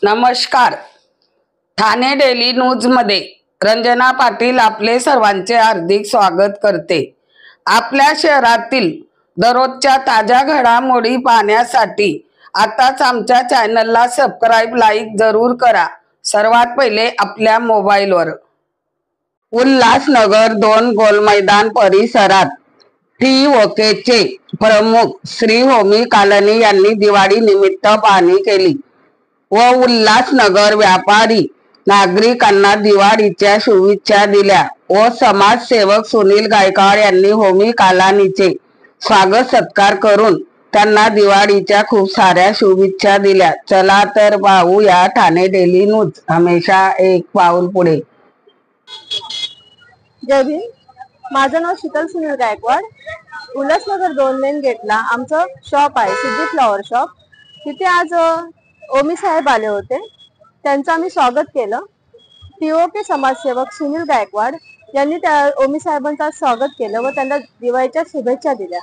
नमस्कार. Thane daily news मध्ये रंजना पाटील आपले सर्वांचे हार्दिक स्वागत करते. आपल्या शहरातील दररोजच्या ताज्या घडामोडी पाहण्यासाठी आताच आमच्या चॅनलला सबस्क्राइब लाईक जरूर करा. सर्वात पहिले आपल्या मोबाईलवर. उल्हासनगर 2 गोल मैदान परिसरात TOKचे प्रमुख श्री होमी कालनी यांनी दिवाळी निमित्त पाहणी केली व उल्हासनगर व्यापारी नागरिकांना दिवाळीच्या शुभेच्छा दिल्या व समाजसेवक सुनील गायकवाड यांनी होमी कालनीचे स्वागत सत्कार करून त्यांना दिवाळीच्या खूप साऱ्या शुभेच्छा दिल्या. चला तर पाहूया ठाणे डेली न्यूज, हमेशा एक पाऊल पुढे. जय भीम. माझं नाव शीतल सुनील गायकवाड. उल्हासनगर 2 मेन गेटला आमचं शॉप आहे, सिद्धी फ्लॉवर शॉप. तिथे आज ओमी साहेब आले होते, त्यांचं आम्ही स्वागत केलं. TOK समाजसेवक सुनील गायकवाड यांनी त्या ओमी साहेबांचं स्वागत केलं व त्यांना दिवाळीच्या शुभेच्छा दिल्या.